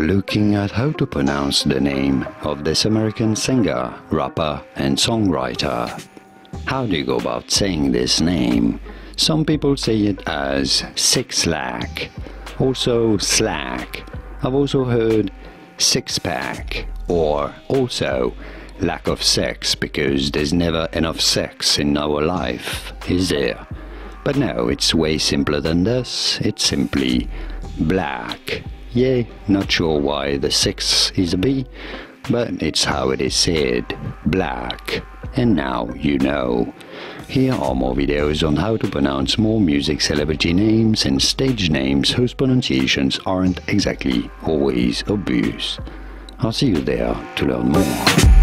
looking at how to pronounce the name of this American singer, rapper and songwriter. How do you go about saying this name? Some people say it as Six-Lack, also Slack. I've also heard six-pack, or also lack of sex, because there's never enough sex in our life, is there? But no, it's way simpler than this. It's simply black. Yeah, not sure why the 6 is a B, but it's how it is said, black. And now you know. Here are more videos on how to pronounce more music celebrity names and stage names whose pronunciations aren't exactly always obvious. I'll see you there to learn more.